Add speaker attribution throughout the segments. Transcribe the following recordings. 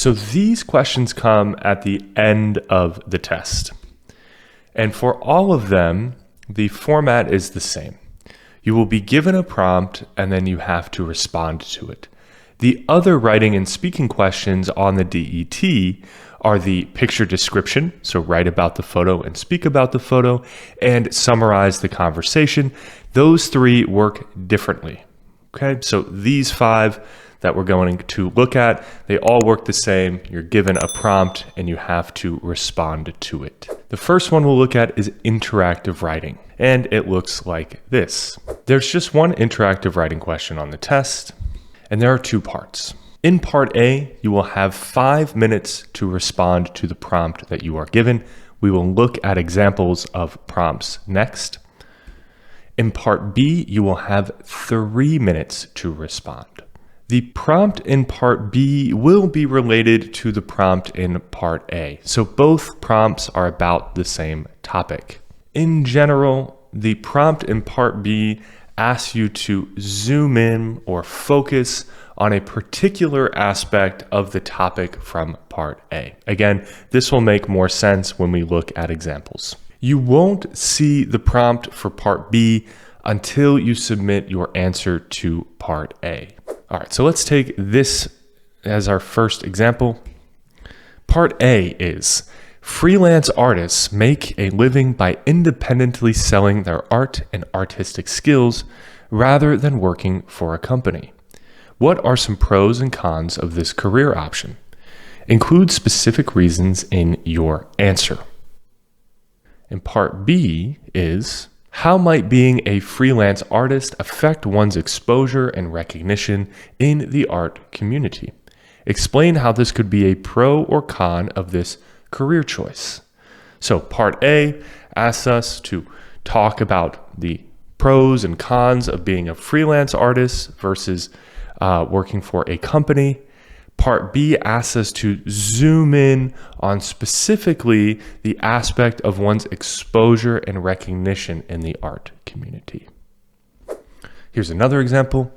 Speaker 1: So these questions come at the end of the test. And for all of them, the format is the same. You will be given a prompt and then you have to respond to it. The other writing and speaking questions on the DET are the picture description, so write about the photo and speak about the photo, and summarize the conversation. Those three work differently. Okay, so these 5 that we're going to look at, they all work the same. You're given a prompt and you have to respond to it. The first one we'll look at is interactive writing, and it looks like this. There's just one interactive writing question on the test, and there are 2 parts. In part A, you will have 5 minutes to respond to the prompt that you are given. We will look at examples of prompts next. In part B, you will have 3 minutes to respond. The prompt in part B will be related to the prompt in part A. So both prompts are about the same topic. In general, the prompt in part B asks you to zoom in or focus on a particular aspect of the topic from part A. Again, this will make more sense when we look at examples. You won't see the prompt for part B until you submit your answer to part A. All right, so let's take this as our first example. Part A is, freelance artists make a living by independently selling their art and artistic skills rather than working for a company. What are some pros and cons of this career option? Include specific reasons in your answer. And part B is, how might being a freelance artist affect one's exposure and recognition in the art community? Explain how this could be a pro or con of this career choice. So part A asks us to talk about the pros and cons of being a freelance artist versus working for a company. Part B asks us to zoom in on specifically the aspect of one's exposure and recognition in the art community. Here's another example.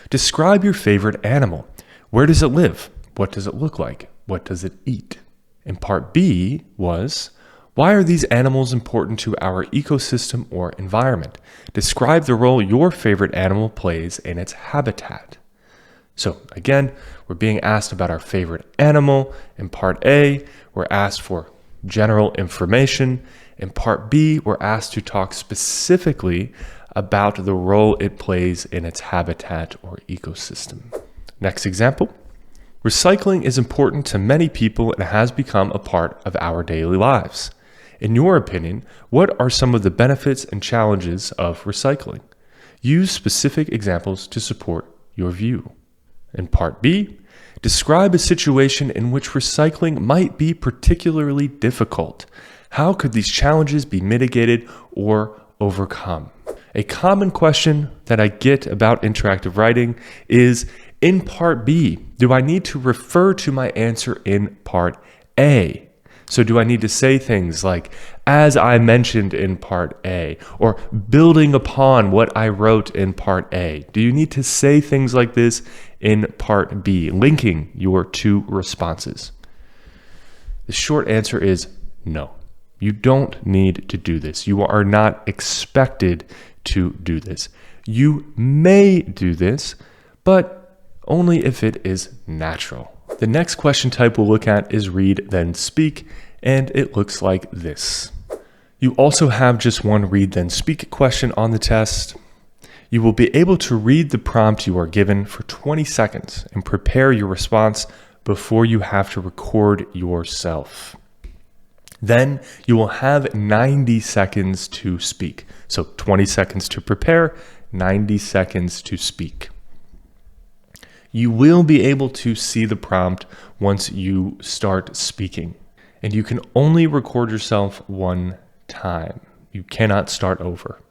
Speaker 1: Describe your favorite animal. Where does it live? What does it look like? What does it eat? And part B was, why are these animals important to our ecosystem or environment? Describe the role your favorite animal plays in its habitat. So again, we're being asked about our favorite animal. In part A, we're asked for general information. In part B, we're asked to talk specifically about the role it plays in its habitat or ecosystem. Next example. Recycling is important to many people and has become a part of our daily lives. In your opinion, what are some of the benefits and challenges of recycling? Use specific examples to support your view. In part B, describe a situation in which recycling might be particularly difficult. How could these challenges be mitigated or overcome? A common question that I get about interactive writing is, in part B, do I need to refer to my answer in part A? So do I need to say things like, as I mentioned in part A, or building upon what I wrote in part A? Do you need to say things like this in part B, linking your 2 responses? The short answer is no. You don't need to do this. You are not expected to do this. You may do this, but only if it is natural. The next question type we'll look at is read then speak, and it looks like this. You also have just one read then speak question on the test. You will be able to read the prompt you are given for 20 seconds and prepare your response before you have to record yourself. Then you will have 90 seconds to speak. So 20 seconds to prepare, 90 seconds to speak. You will be able to see the prompt once you start speaking, and you can only record yourself one time. You cannot start over.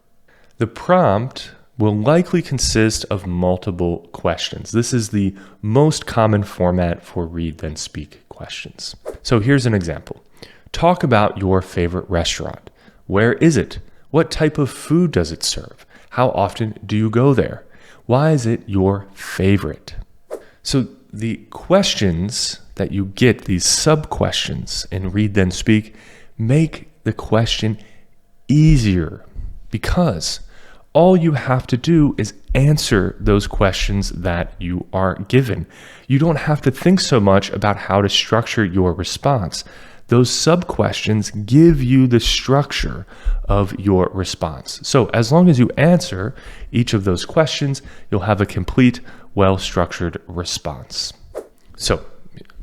Speaker 1: The prompt will likely consist of multiple questions. This is the most common format for read then speak questions. So here's an example. Talk about your favorite restaurant. Where is it? What type of food does it serve? How often do you go there? Why is it your favorite? So the questions that you get these sub-questions in Read Then Speak make the question easier, because all you have to do is answer those questions that you are given. You don't have to think so much about how to structure your response. Those sub-questions give you the structure of your response. So as long as you answer each of those questions, you'll have a complete, well-structured response. So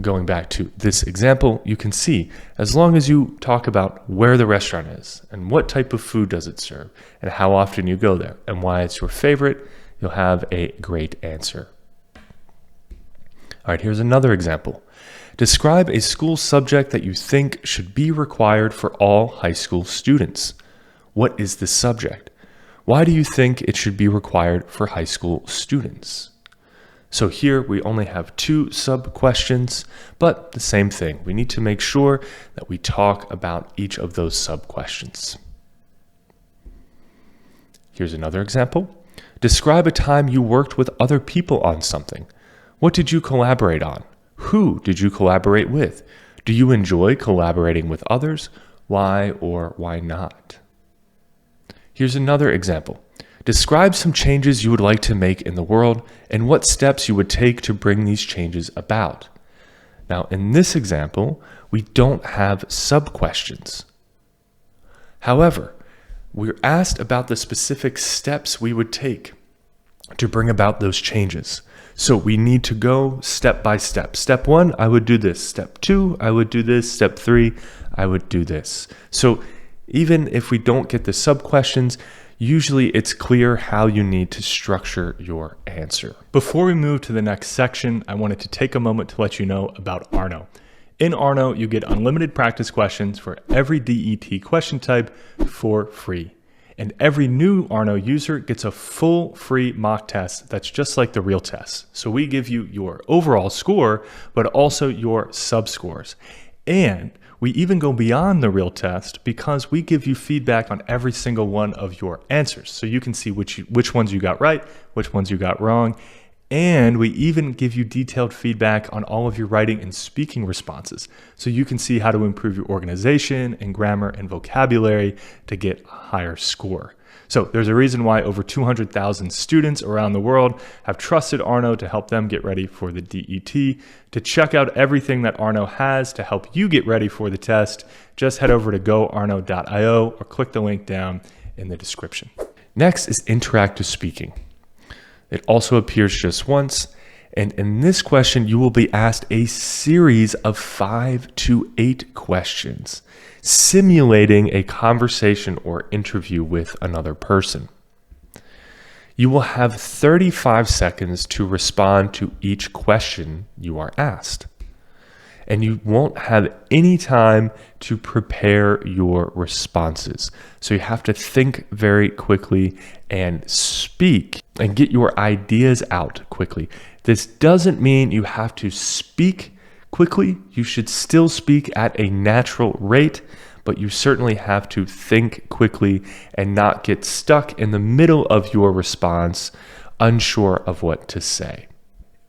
Speaker 1: going back to this example, you can see as long as you talk about where the restaurant is and what type of food does it serve and how often you go there and why it's your favorite, you'll have a great answer. All right, here's another example. Describe a school subject that you think should be required for all high school students. What is the subject? Why do you think it should be required for high school students? So here we only have 2 sub-questions, but the same thing. We need to make sure that we talk about each of those sub-questions. Here's another example. Describe a time you worked with other people on something. What did you collaborate on? Who did you collaborate with? Do you enjoy collaborating with others? Why or why not? Here's another example. Describe some changes you would like to make in the world and what steps you would take to bring these changes about. Now, in this example, we don't have sub-questions. However, we're asked about the specific steps we would take to bring about those changes. So we need to go step by step. Step 1, I would do this. Step 2, I would do this. Step 3, I would do this. So even if we don't get the sub-questions, usually it's clear how you need to structure your answer. Before we move to the next section, I wanted to take a moment to let you know about Arno. In Arno, you get unlimited practice questions for every DET question type for free. And every new Arno user gets a full free mock test that's just like the real test. So we give you your overall score, but also your sub-scores. And we even go beyond the real test because we give you feedback on every single one of your answers. So you can see which ones you got right, which ones you got wrong. And we even give you detailed feedback on all of your writing and speaking responses. So you can see how to improve your organization and grammar and vocabulary to get a higher score. So there's a reason why over 200,000 students around the world have trusted Arno to help them get ready for the DET. To check out everything that Arno has to help you get ready for the test, just head over to goarno.io or click the link down in the description. Next is interactive speaking. It also appears just once, and in this question, you will be asked a series of 5 to 8 questions, simulating a conversation or interview with another person. You will have 35 seconds to respond to each question you are asked, and you won't have any time to prepare your responses. So you have to think very quickly and speak and get your ideas out quickly. This doesn't mean you have to speak quickly. You should still speak at a natural rate, but you certainly have to think quickly and not get stuck in the middle of your response, unsure of what to say.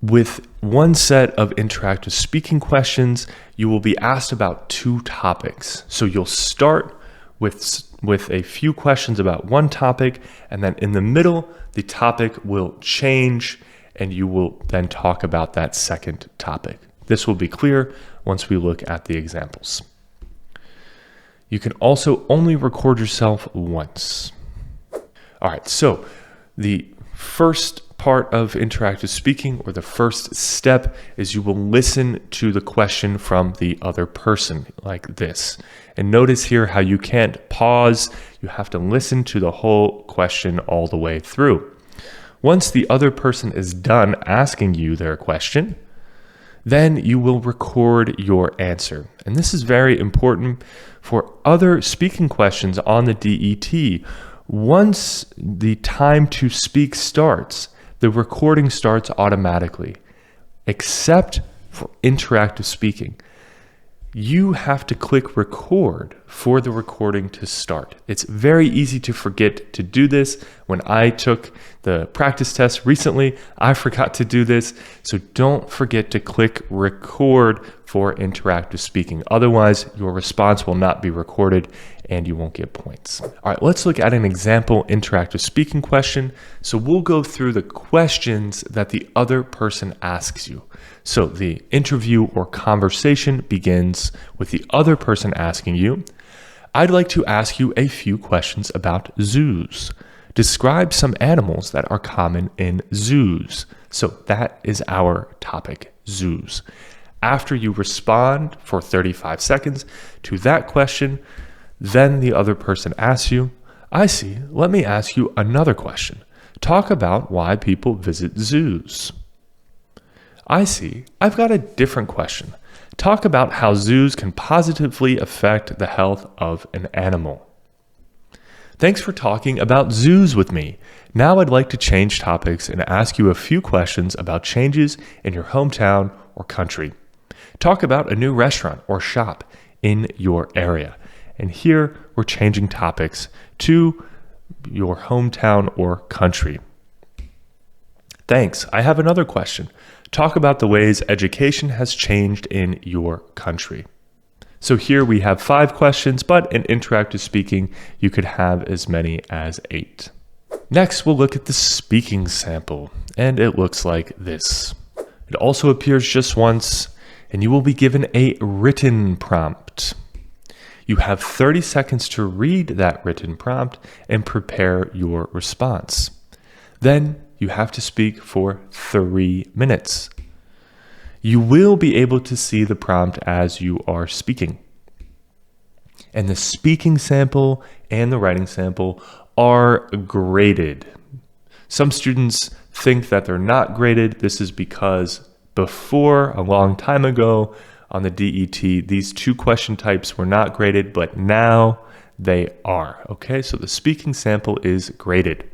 Speaker 1: With one set of interactive speaking questions, you will be asked about 2 topics. So you'll start with a few questions about one topic, and then in the middle, the topic will change, and you will then talk about that second topic. This will be clear once we look at the examples. You can also only record yourself once. All right, so the first part of interactive speaking, or the first step, is you will listen to the question from the other person like this. And notice here how you can't pause. You have to listen to the whole question all the way through. Once the other person is done asking you their question, then you will record your answer. And this is very important for other speaking questions on the DET. Once the time to speak starts, the recording starts automatically, except for interactive speaking. You have to click record for the recording to start. It's very easy to forget to do this when When I took the practice test recently, I forgot to do this. So don't forget to click record for interactive speaking. Otherwise, your response will not be recorded and you won't get points. All right, let's look at an example interactive speaking question. So we'll go through the questions that the other person asks you. So the interview or conversation begins with the other person asking you, I'd like to ask you a few questions about zoos. Describe some animals that are common in zoos. So that is our topic, zoos. After you respond for 35 seconds to that question, then the other person asks you, I see, let me ask you another question. Talk about why people visit zoos. I see, I've got a different question. Talk about how zoos can positively affect the health of an animal. Thanks for talking about zoos with me. Now I'd like to change topics and ask you a few questions about changes in your hometown or country. Talk about a new restaurant or shop in your area. And here we're changing topics to your hometown or country. Thanks. I have another question. Talk about the ways education has changed in your country. So here we have 5 questions, but in interactive speaking, you could have as many as 8. Next, we'll look at the speaking sample, and it looks like this. It also appears just once, and you will be given a written prompt. You have 30 seconds to read that written prompt and prepare your response. Then you have to speak for 3 minutes. You will be able to see the prompt as you are speaking. And the speaking sample and the writing sample are graded. Some students think that they're not graded. This is because before, a long time ago on the DET, these 2 question types were not graded, but now they are. Okay, so the speaking sample is graded.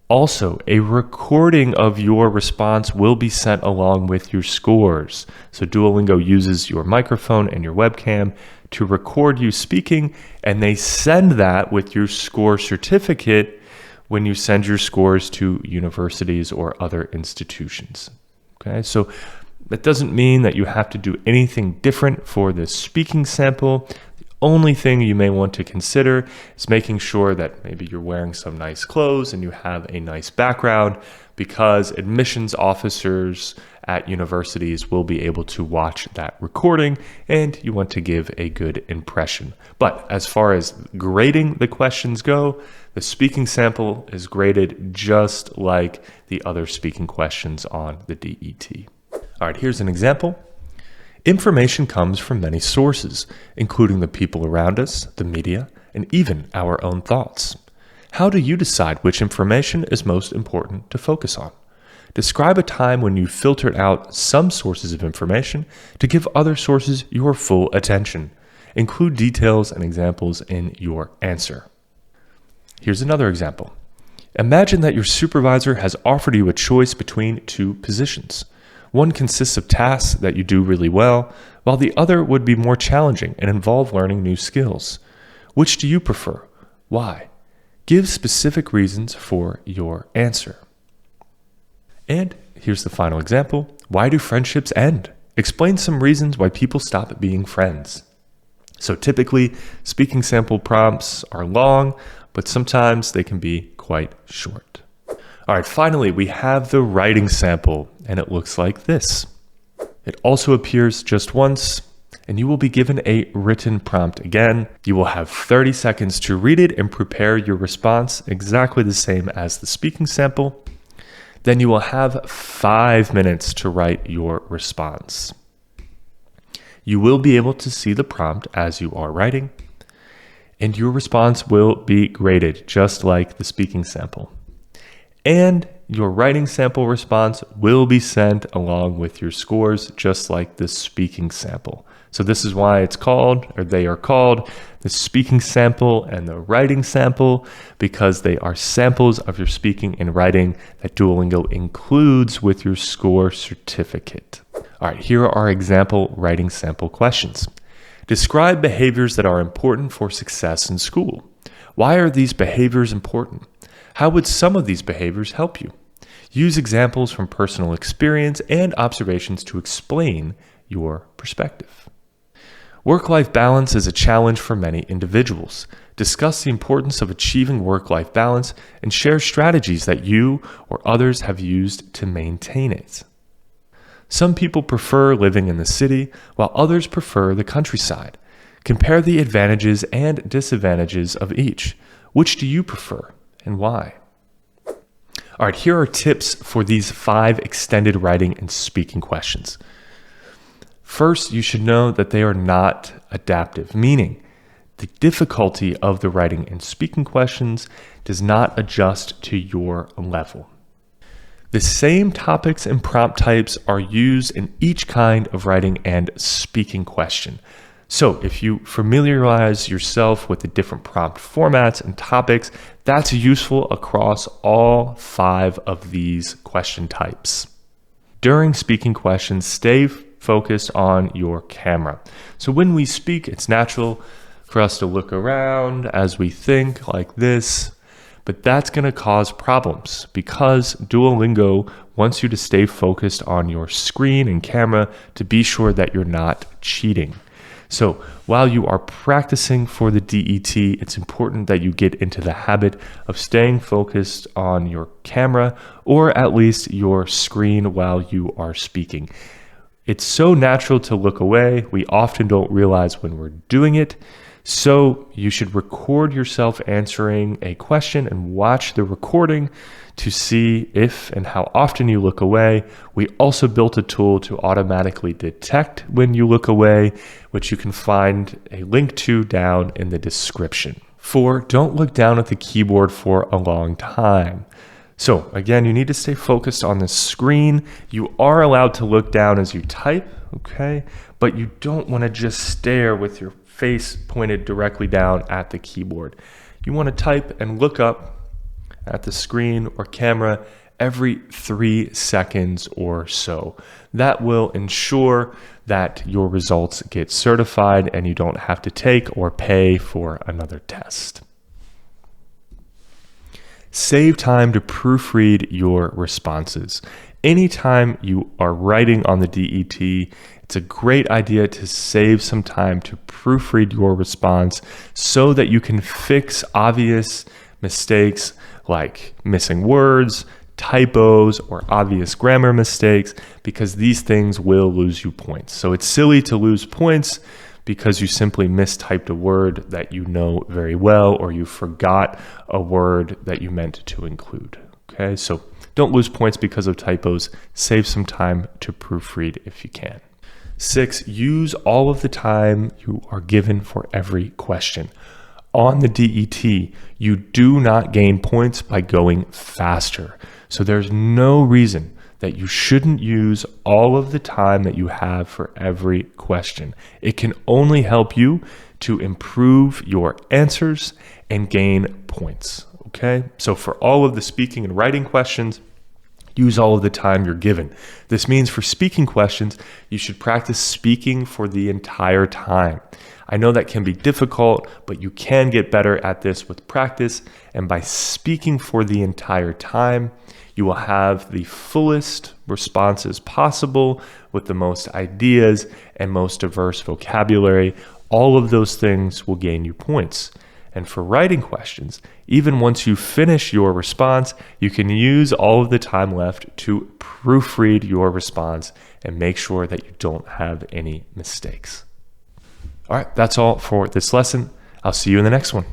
Speaker 1: Also, a recording of your response will be sent along with your scores. So Duolingo uses your microphone and your webcam to record you speaking, and they send that with your score certificate when you send your scores to universities or other institutions. Okay, so that doesn't mean that you have to do anything different for the speaking sample. Only thing you may want to consider is making sure that maybe you're wearing some nice clothes and you have a nice background, because admissions officers at universities will be able to watch that recording and you want to give a good impression. But as far as grading the questions go, the speaking sample is graded just like the other speaking questions on the DET. All right, here's an example. Information comes from many sources, including the people around us, the media, and even our own thoughts. How do you decide which information is most important to focus on? Describe a time when you filtered out some sources of information to give other sources your full attention. Include details and examples in your answer. Here's another example. Imagine that your supervisor has offered you a choice between 2 positions. One consists of tasks that you do really well, while the other would be more challenging and involve learning new skills. Which do you prefer? Why? Give specific reasons for your answer. And here's the final example. Why do friendships end? Explain some reasons why people stop being friends. So typically, speaking sample prompts are long, but sometimes they can be quite short. All right, finally, we have the writing sample, and it looks like this. It also appears just once, and you will be given a written prompt again. You will have 30 seconds to read it and prepare your response, exactly the same as the speaking sample. Then you will have 5 minutes to write your response. You will be able to see the prompt as you are writing, and your response will be graded just like the speaking sample. And your writing sample response will be sent along with your scores, just like the speaking sample. So this is why they are called the speaking sample and the writing sample, because they are samples of your speaking and writing that Duolingo includes with your score certificate. All right, here are our example writing sample questions. Describe behaviors that are important for success in school. Why are these behaviors important? How would some of these behaviors help you? Use examples from personal experience and observations to explain your perspective. Work-life balance is a challenge for many individuals. Discuss the importance of achieving work-life balance and share strategies that you or others have used to maintain it. Some people prefer living in the city, while others prefer the countryside. Compare the advantages and disadvantages of each. Which do you prefer and why? All right, here are tips for these 5 extended writing and speaking questions. First, you should know that they are not adaptive, meaning the difficulty of the writing and speaking questions does not adjust to your level. The same topics and prompt types are used in each kind of writing and speaking question. So if you familiarize yourself with the different prompt formats and topics, that's useful across all 5 of these question types. During speaking questions, stay focused on your camera. So when we speak, it's natural for us to look around as we think like this, but that's going to cause problems because Duolingo wants you to stay focused on your screen and camera to be sure that you're not cheating. So while you are practicing for the DET, it's important that you get into the habit of staying focused on your camera or at least your screen while you are speaking. It's so natural to look away. We often don't realize when we're doing it. So you should record yourself answering a question and watch the recording to see if and how often you look away. We also built a tool to automatically detect when you look away, which you can find a link to down in the description. 4, don't look down at the keyboard for a long time. So again, you need to stay focused on the screen. You are allowed to look down as you type, okay? But you don't want to just stare with your face pointed directly down at the keyboard. You want to type and look up at the screen or camera every 3 seconds or so. That will ensure that your results get certified and you don't have to take or pay for another test. Save time to proofread your responses. Anytime you are writing on the DET, it's a great idea to save some time to proofread your response so that you can fix obvious mistakes like missing words, typos, or obvious grammar mistakes, because these things will lose you points. So it's silly to lose points because you simply mistyped a word that you know very well, or you forgot a word that you meant to include. Okay, so don't lose points because of typos. Save some time to proofread if you can. 6, use all of the time you are given for every question. On the DET, you do not gain points by going faster. So there's no reason that you shouldn't use all of the time that you have for every question. It can only help you to improve your answers and gain points, okay? So for all of the speaking and writing questions, use all of the time you're given. This means for speaking questions, you should practice speaking for the entire time. I know that can be difficult, but you can get better at this with practice. And by speaking for the entire time, you will have the fullest responses possible with the most ideas and most diverse vocabulary. All of those things will gain you points. And for writing questions, even once you finish your response, you can use all of the time left to proofread your response and make sure that you don't have any mistakes. All right, that's all for this lesson. I'll see you in the next one.